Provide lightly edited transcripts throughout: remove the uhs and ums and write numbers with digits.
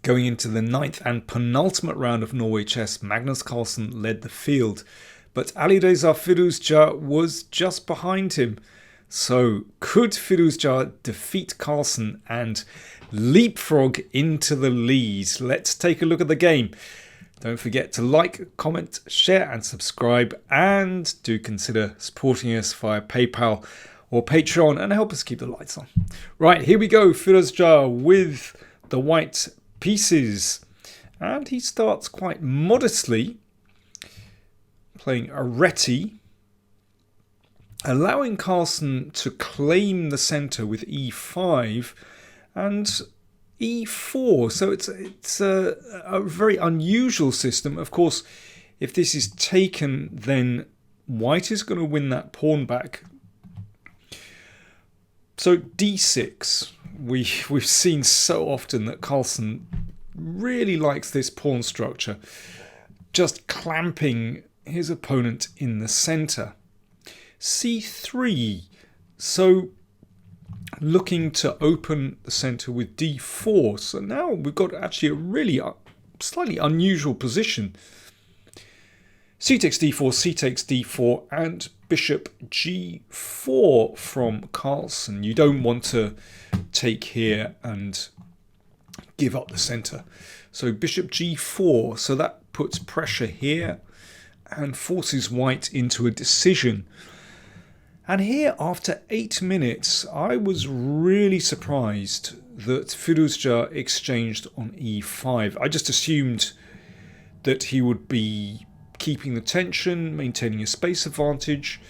Going into the 9th and penultimate round of Norway Chess, Magnus Carlsen led the field, but Alireza Firouzja was just behind him. So could Firouzja defeat Carlsen and leapfrog into the lead? Let's take a look at the game. Don't forget to like, comment, share and subscribe, and do consider supporting us via PayPal or Patreon and help us keep the lights on. Right, here we go. Firouzja with the white pieces, and he starts quite modestly, playing a reti, allowing Carlsen to claim the centre with e5 and e4. So it's a very unusual system. Of course, if this is taken, then white is going to win that pawn back. So d6, we've seen so often that Carlsen really likes this pawn structure, just clamping his opponent in the centre. c3, so looking to open the centre with d4. So now we've got actually a really slightly unusual position. C takes d4, c takes d4, and bishop g4 from Carlsen. You don't want to take here and give up the centre. So bishop g4, so that puts pressure here and forces white into a decision. And here, after 8 minutes, I was really surprised that Firouzja exchanged on e5. I just assumed that he would be keeping the tension, maintaining a space advantage.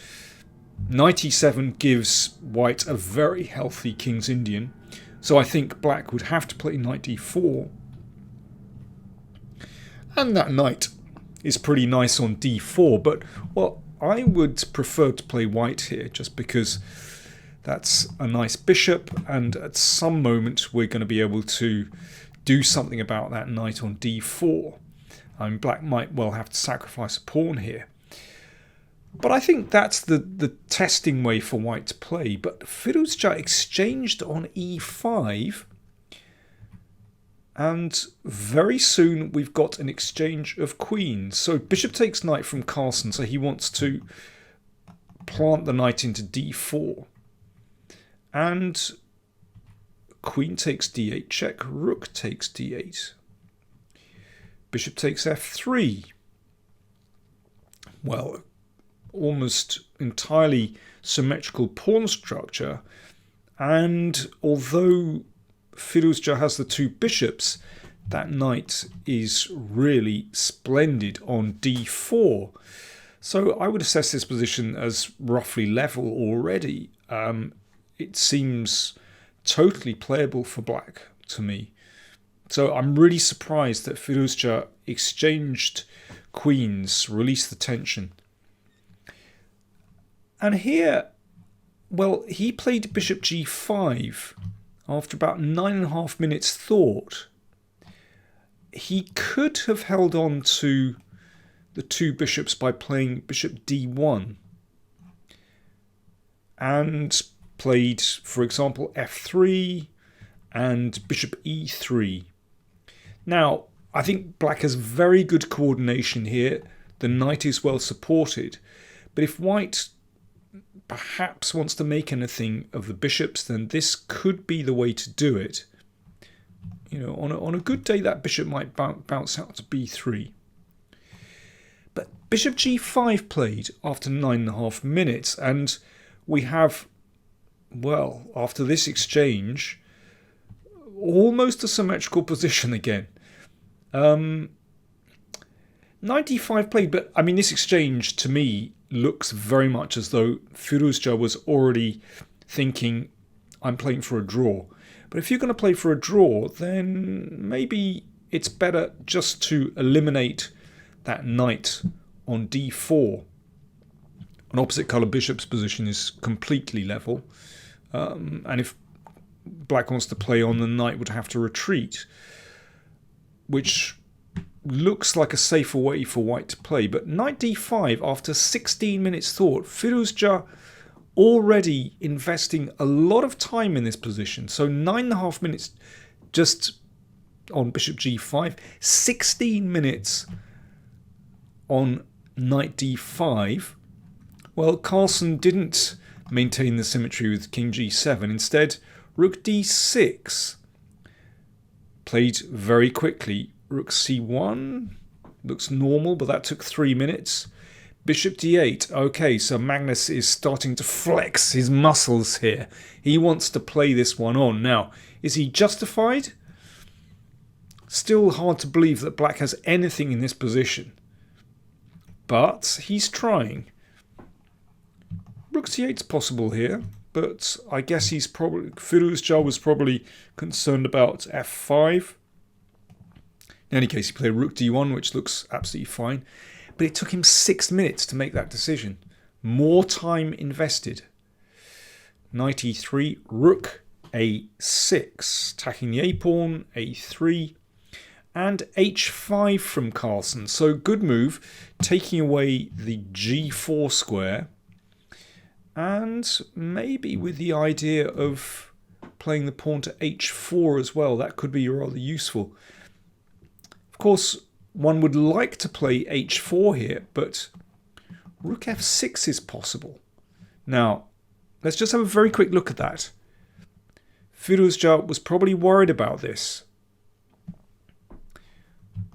Knight e7 gives white a very healthy King's Indian. So I think black would have to play knight d4. And that knight is pretty nice on d4, but, well, I would prefer to play white here just because that's a nice bishop, and at some moment we're going to be able to do something about that knight on d4. Black might well have to sacrifice a pawn here. But I think that's the testing way for white to play. But Firouzja exchanged on e5. And very soon we've got an exchange of queens. So bishop takes knight from Carlsen. So he wants to plant the knight into d4. And queen takes d8 check. Rook takes d8. Bishop takes f3. Well, almost entirely symmetrical pawn structure. And although Firouzja has the two bishops, that knight is really splendid on d4. So I would assess this position as roughly level already. It seems totally playable for black to me. So I'm really surprised that Firouzja exchanged queens, released the tension. And here, well, he played bishop g5 after about 9.5 minutes thought. He could have held on to the two bishops by playing bishop d1 and played, for example, f3 and bishop e3. Now, I think black has very good coordination here. The knight is well supported. But if white perhaps wants to make anything of the bishops, then this could be the way to do it. You know, on a good day, that bishop might bounce out to b3. But bishop g5 played after 9.5 minutes, and we have, well, after this exchange, almost a symmetrical position again. Knight d5 played, but I mean, this exchange to me looks very much as though Firouzja was already thinking, I'm playing for a draw. But if you're going to play for a draw, then maybe it's better just to eliminate that knight on d4. An opposite colour bishop's position is completely level. And if black wants to play on, the knight would have to retreat, which looks like a safer way for white to play. But knight d5, after 16 minutes thought, Firouzja already investing a lot of time in this position. So 9.5 minutes just on bishop g5, 16 minutes on knight d5. Well, Carlsen didn't maintain the symmetry with king g7. Instead, rook d6, played very quickly. Rook c1 looks normal, but that took 3 minutes. Bishop d8. Okay, so Magnus is starting to flex his muscles here. He wants to play this one on. Now, is he justified? Still hard to believe that black has anything in this position. But he's trying. Rook c8 is possible here, but I guess he's probably... Firouzja was probably concerned about f5. In any case, he played rook d1, which looks absolutely fine. But it took him 6 minutes to make that decision. More time invested. Knight e3, rook a6, attacking the a-pawn, a3, and h5 from Carlsen. So good move, taking away the g4 square, and maybe with the idea of playing the pawn to h4 as well. That could be rather useful. Of course, one would like to play h4 here, but rook f6 is possible. Now, let's just have a very quick look at that. Firouzja was probably worried about this.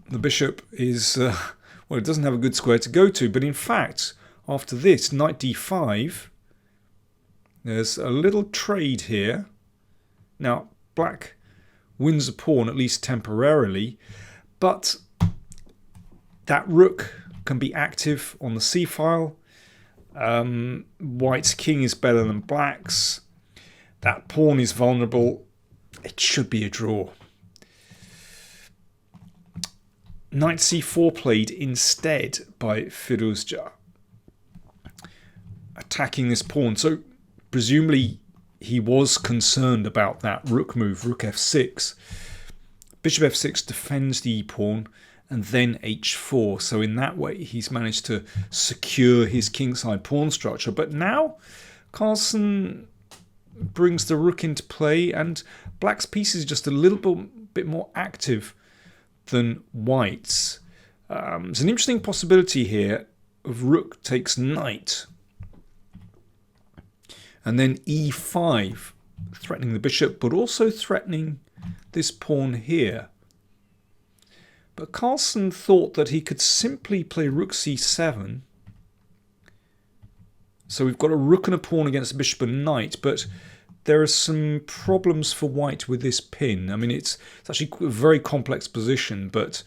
The bishop is, well, it doesn't have a good square to go to, but in fact, after this, knight d5, there's a little trade here. Now, black wins a pawn, at least temporarily, but that rook can be active on the c-file. White's king is better than black's. That pawn is vulnerable. It should be a draw. Knight c4 played instead by Firouzja, attacking this pawn. So presumably he was concerned about that rook move, rook f6. Bishop f6 defends the e-pawn, and then h4. So in that way, he's managed to secure his kingside pawn structure. But now, Carlsen brings the rook into play, and black's piece is just a little bit more active than white's. There's an interesting possibility here of rook takes knight, and then e5, threatening the bishop, but also threatening this pawn here. But Carlsen thought that he could simply play rook c7. So we've got a rook and a pawn against a bishop and knight, but there are some problems for white with this pin. I mean, it's actually a very complex position, but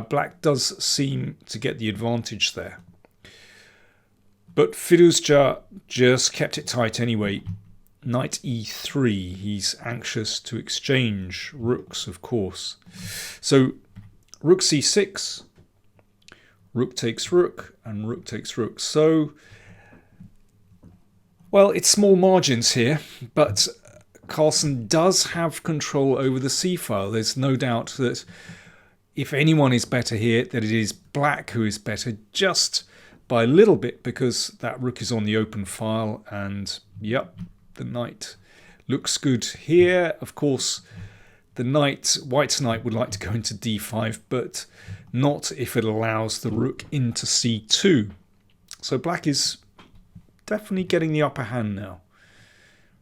black does seem to get the advantage there. But Firouzja just kept it tight anyway. Knight e3, he's anxious to exchange rooks, of course. So rook c6, rook takes rook, and rook takes rook. So, well, it's small margins here, but Carlsen does have control over the c-file. There's no doubt that if anyone is better here, that it is black who is better, just by a little bit, because that rook is on the open file, and yep, the knight looks good here. Of course, the knight, white's knight, would like to go into d5, but not if it allows the rook into c2. So black is definitely getting the upper hand now.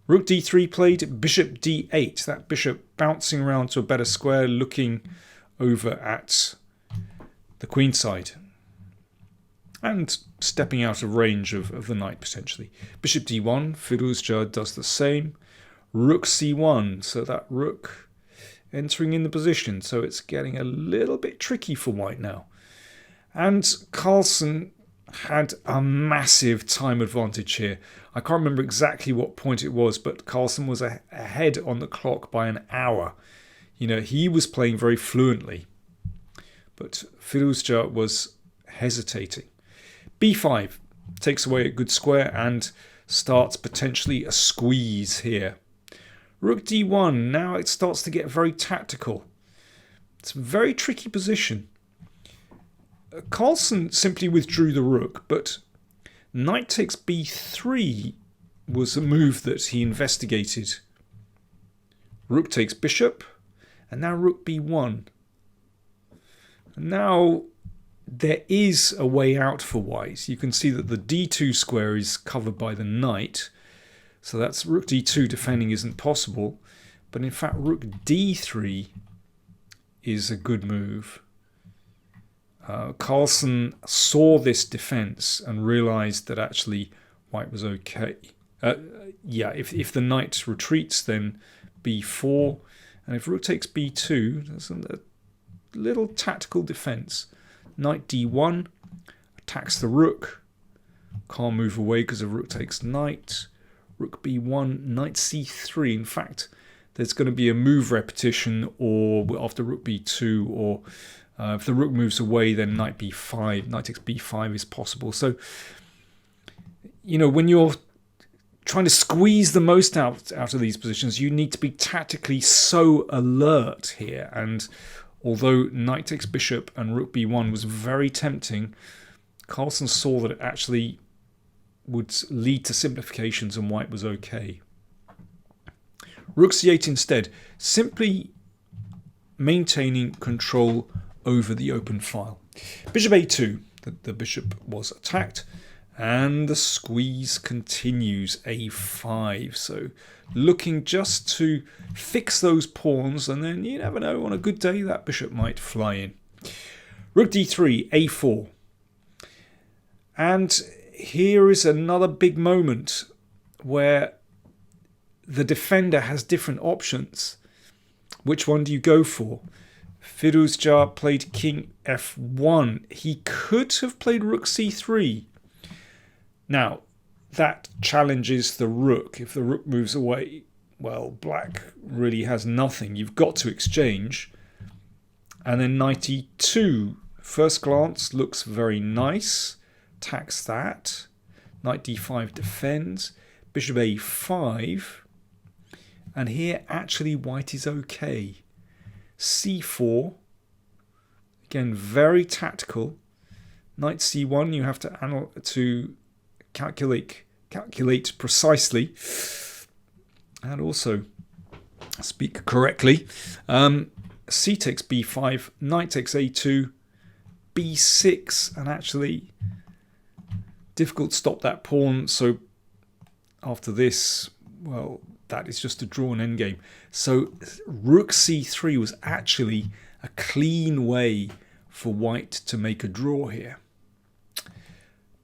Rook d3 played, bishop d8. That bishop bouncing around to a better square, looking over at the queenside, and stepping out of range of the knight potentially. Bishop d1, Firouzja does the same. Rook c1, so that rook entering in the position, so it's getting a little bit tricky for white now. And Carlsen had a massive time advantage here. I can't remember exactly what point it was, but Carlsen was ahead on the clock by an hour. You know, he was playing very fluently, but Firouzja was hesitating. b5 takes away a good square and starts potentially a squeeze here. Rook d1, now it starts to get very tactical. It's a very tricky position. Carlsen simply withdrew the rook, but knight takes b3 was a move that he investigated. Rook takes bishop, And now rook b1. And now there is a way out for white. You can see that the d2 square is covered by the knight. So that's rook d2 defending isn't possible. But in fact, rook d3 is a good move. Carlsen saw this defense and realized that actually white was okay. Yeah, if the knight retreats, then b4. And if rook takes b2, there's a little tactical defense. Knight d1 attacks the rook. Can't move away because of rook takes knight. Rook b1, knight c3. In fact, there's going to be a move repetition, or after rook b2, or if the rook moves away, then knight b5. Knight takes b5 is possible. So, you know, when you're trying to squeeze the most out of these positions, you need to be tactically so alert here. And although knight takes bishop and rook b1 was very tempting, Carlsen saw that it actually would lead to simplifications and white was okay. Rook c8 instead, simply maintaining control over the open file. Bishop a2, the bishop was attacked, and the squeeze continues, a5. So looking just to fix those pawns, and then you never know, on a good day that bishop might fly in. Rook d3, a4. And here is another big moment where the defender has different options. Which one do you go for? Firouzja played king f1. He could have played rook c3. Now, that challenges the rook. If the rook moves away, well, black really has nothing. You've got to exchange. And then knight e2. First glance looks very nice. Attacks that. Knight d5 defends. Bishop a5. And here, actually, white is okay. c4. Again, very tactical. Knight c1, you have to calculate precisely. And also speak correctly. C takes b5. Knight takes a2. b6. And actually, difficult to stop that pawn. So after this, well, that is just a drawn endgame. So rook c3 was actually a clean way for white to make a draw here.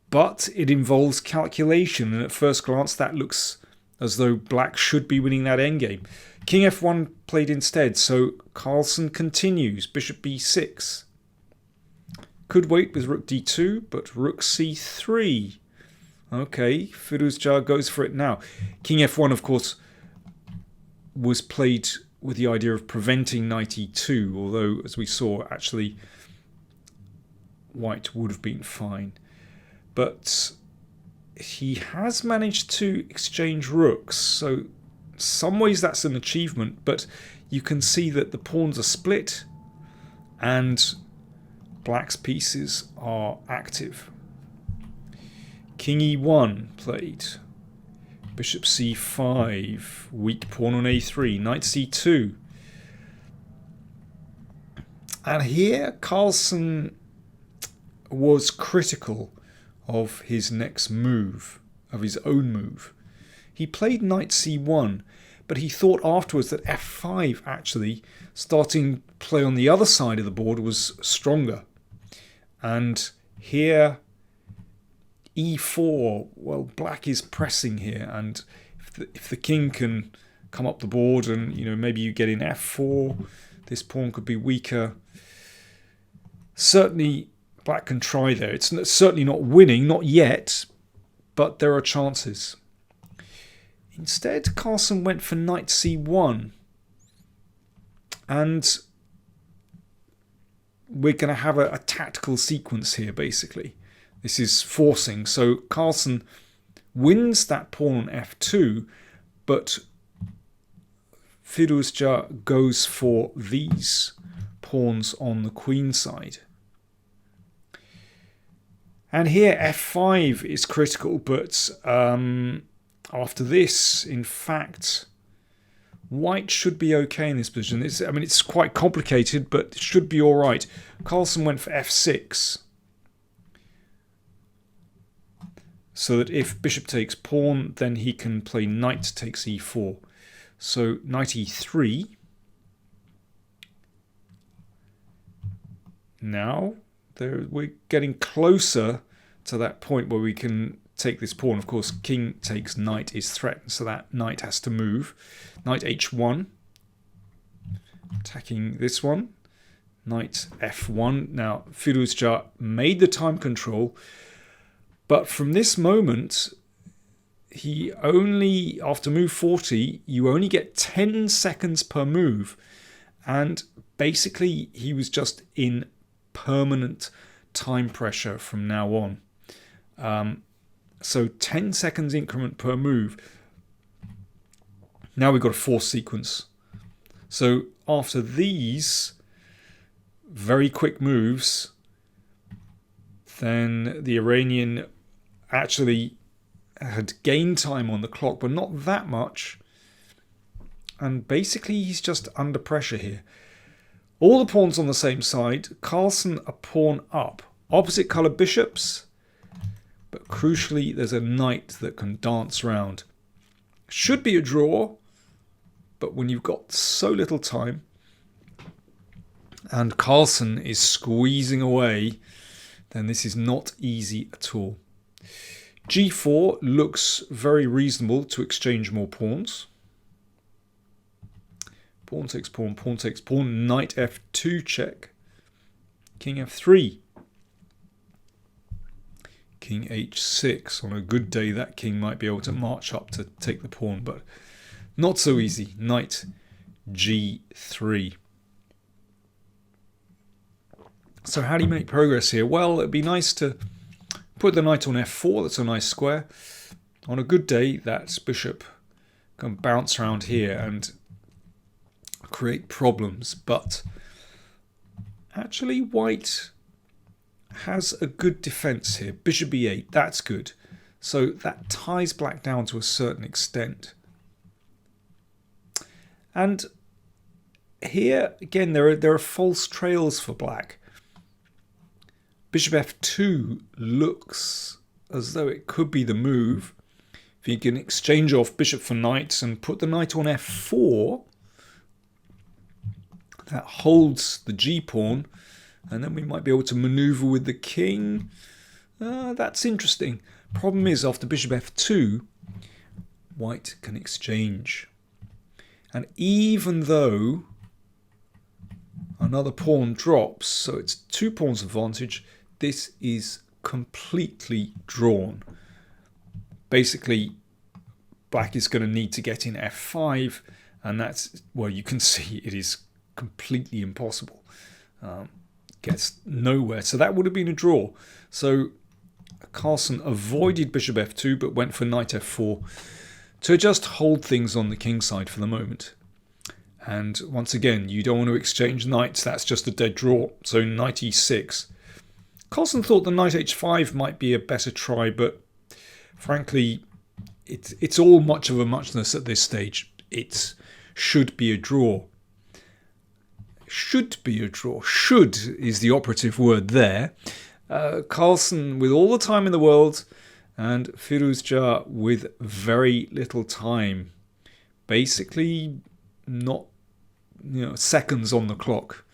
But it involves calculation, and at first glance that looks as though black should be winning that endgame. King f1 played instead, so Carlsen continues. Bishop b6. Could wait with rook d2, but rook c3. Okay, Firouzja goes for it now. King f1, of course, was played with the idea of preventing knight e2, although, as we saw, actually white would have been fine. But he has managed to exchange rooks, so in some ways that's an achievement, but you can see that the pawns are split and black's pieces are active. King e1 played. Bishop c5, weak pawn on a3, knight c2. And here Carlsen was critical of his next move, of his own move. He played knight c1, but he thought afterwards that f5 actually, starting play on the other side of the board, was stronger. And here e4, well, black is pressing here, and if the king can come up the board and, you know, maybe you get in f4, this pawn could be weaker. Certainly black can try there. It's certainly not winning, not yet, but there are chances. Instead, Carlsen went for knight c1, and we're going to have a tactical sequence here, basically. This is forcing. So Carlsen wins that pawn on f2, but Firouzja goes for these pawns on the queen side. And here f5 is critical, but after this, in fact, White should be okay in this position. I mean, it's quite complicated, but it should be all right. Carlsen went for f6. So that if bishop takes pawn, then he can play knight takes e4. So knight e3. Now we're getting closer to that point where we can take this pawn. Of course, king takes knight is threatened, so that knight has to move. Knight h1, attacking this one. Knight f1. Now, Firouzja made the time control, but from this moment, he only, after move 40, you only get 10 seconds per move. And basically, he was just in permanent time pressure from now on. So 10 seconds increment per move. Now we've got a forced sequence. So after these very quick moves, then the Iranian actually had gained time on the clock, but not that much. And basically he's just under pressure here. All the pawns on the same side. Carlsen a pawn up. Opposite colour bishops. But crucially, there's a knight that can dance around. Should be a draw, but when you've got so little time, and Carlsen is squeezing away, then this is not easy at all. G4 looks very reasonable to exchange more pawns. Pawn takes pawn, pawn takes pawn, knight f2 check, king f3. King h6. On a good day, that king might be able to march up to take the pawn, but not so easy. Knight g3. So how do you make progress here? Well, it'd be nice to put the knight on f4. That's a nice square. On a good day, that bishop can bounce around here and create problems. But actually, white has a good defense here. Bishop e8, that's good. So that ties black down to a certain extent. And here, again, there are false trails for black. Bishop f2 looks as though it could be the move. If you can exchange off bishop for knight and put the knight on f4, that holds the g-pawn. And then we might be able to maneuver with the king. That's interesting. Problem is, after bishop f2, white can exchange. And even though another pawn drops, so it's 2 pawns advantage, this is completely drawn. Basically, black is going to need to get in f5, and that's, well, you can see it is completely impossible. Gets nowhere. So that would have been a draw. So Carlsen avoided bishop f2 but went for knight f4 to just hold things on the king side for the moment. And once again, you don't want to exchange knights. That's just a dead draw. So knight e6. Carlsen thought the knight h5 might be a better try, but frankly, it's all much of a muchness at this stage. It should be a draw. Should be a draw. Should is the operative word there. Carlsen with all the time in the world and Firouzja with very little time. Basically not, seconds on the clock.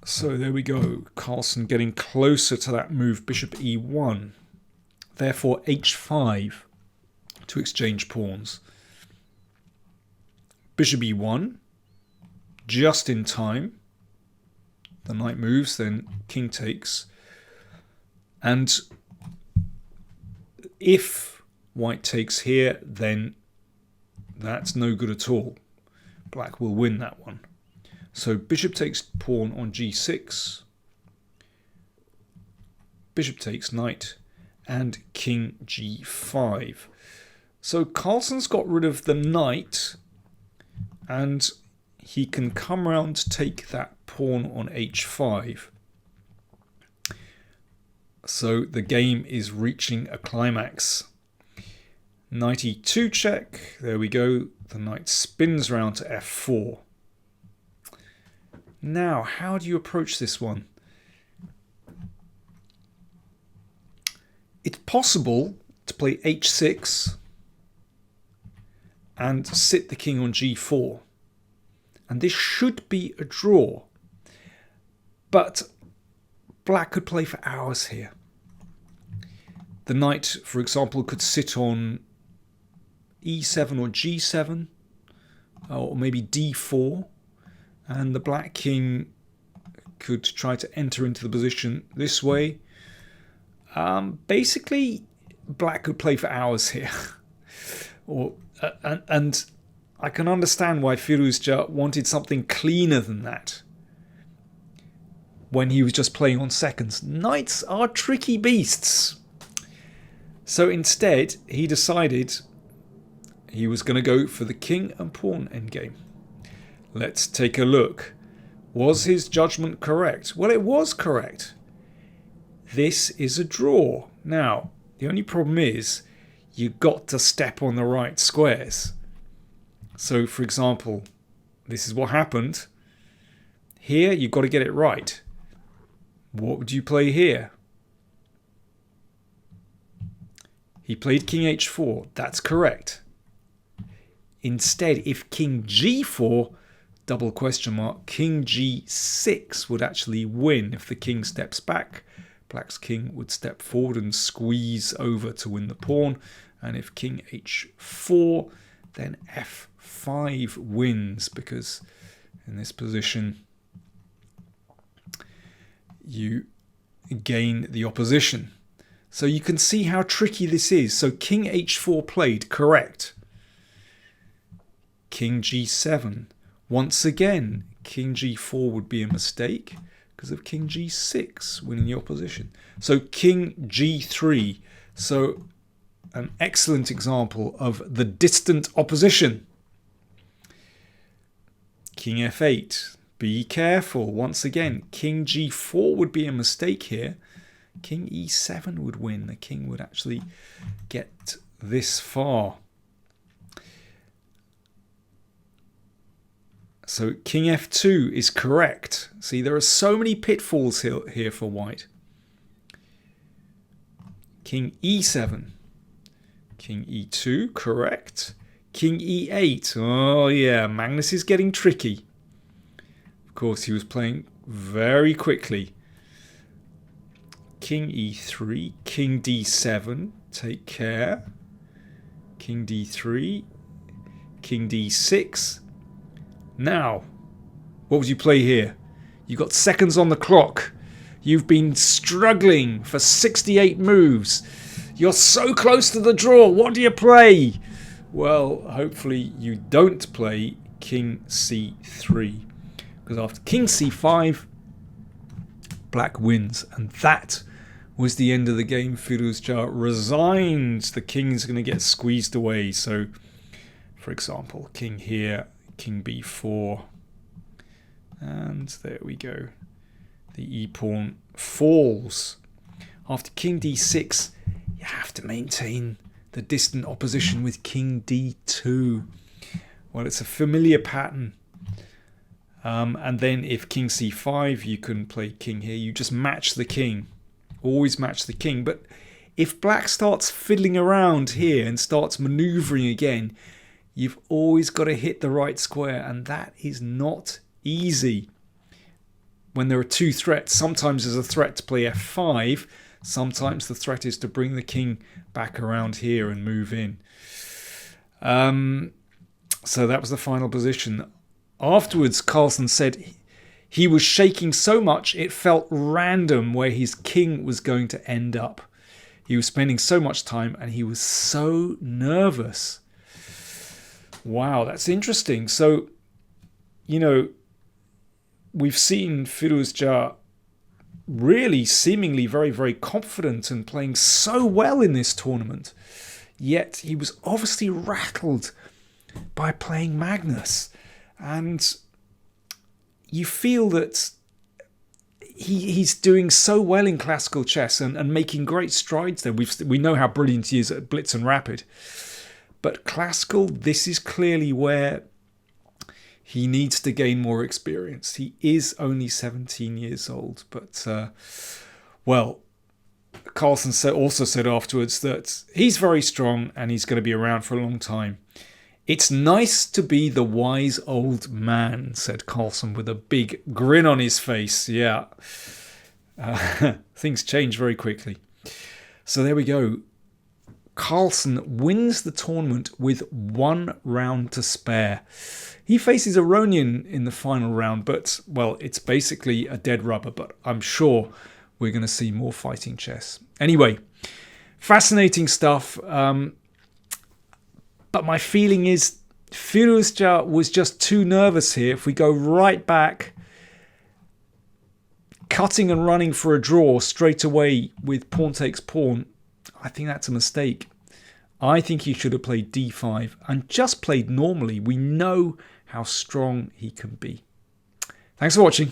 So there we go. Carlsen getting closer to that move, bishop e1. Therefore h5 to exchange pawns. Bishop e1, just in time. The knight moves, then king takes. And if white takes here, then that's no good at all. Black will win that one. So bishop takes pawn on g6. Bishop takes knight. And king g5. So Carlsen's got rid of the knight. And he can come around to take that pawn on h5. So the game is reaching a climax. Knight e2 check. There we go. The knight spins round to f4. Now, how do you approach this one? It's possible to play h6 and sit the king on g4. And this should be a draw. But black could play for hours here. The knight, for example, could sit on e7 or g7, or maybe d4, and the black king could try to enter into the position this way. Basically, black could play for hours here. And I can understand why Firouzja wanted something cleaner than that when he was just playing on seconds. Knights are tricky beasts. So instead, he decided he was going to go for the king and pawn endgame. Let's take a look. Was his judgment correct? Well, it was correct. This is a draw. Now, the only problem is you've got to step on the right squares. So, for example, this is what happened. Here, you've got to get it right. What would you play here? He played king h4. That's correct. Instead, if king g4, double question mark, king g6 would actually win. If the king steps back, black's king would step forward and squeeze over to win the pawn. And if king h4, then f5 wins, because in this position you gain the opposition. So you can see how tricky this is. So king h4 played, correct. King g7. Once again, king g4 would be a mistake because of king g6 winning the opposition. So king g3. So an excellent example of the distant opposition. King f8. Be careful. Once again, king g4 would be a mistake here. King e7 would win. The king would actually get this far. So king f2 is correct. See, there are so many pitfalls here for white. King e7. King e2, correct. King e8. Oh yeah, Magnus is getting tricky. Of course, he was playing very quickly. King e3, king d7, take care. King d3, king d6. Now, what would you play here? You've got seconds on the clock. You've been struggling for 68 moves. You're so close to the draw. What do you play? Well, hopefully you don't play king c3. Because after king c5, black wins. And that was the end of the game. Firouzja resigned. The king's going to get squeezed away. So, for example, king here, king b4. And there we go. The e-pawn falls. After king d6, you have to maintain the distant opposition with king d2. Well, it's a familiar pattern. And then if king c5, you can play king here. You just match the king. Always match the king. But if black starts fiddling around here and starts maneuvering again, you've always got to hit the right square. And that is not easy. When there are two threats, sometimes there's a threat to play f5. Sometimes the threat is to bring the king back around here and move in. So that was the final position. Afterwards, Carlsen said he was shaking so much it felt random where his king was going to end up. He was spending so much time and he was so nervous. Wow, that's interesting. So, you know, we've seen Firouzja really seemingly very, very confident and playing so well in this tournament. Yet he was obviously rattled by playing Magnus. And you feel that he's doing so well in classical chess and making great strides there. We know how brilliant he is at Blitz and Rapid. But classical, this is clearly where he needs to gain more experience. He is only 17 years old, but, well, Carlsen also said afterwards that he's very strong and he's going to be around for a long time. It's nice to be the wise old man, said Carlsen with a big grin on his face. Yeah, things change very quickly. So there we go. Carlsen wins the tournament with 1 round to spare. He faces Aronian in the final round, but, well, it's basically a dead rubber, but I'm sure we're going to see more fighting chess. Anyway, fascinating stuff. But my feeling is Firouzja was just too nervous here. If we go right back, cutting and running for a draw straight away with pawn takes pawn, I think that's a mistake. I think he should have played d5 and just played normally. We know how strong he can be. Thanks for watching.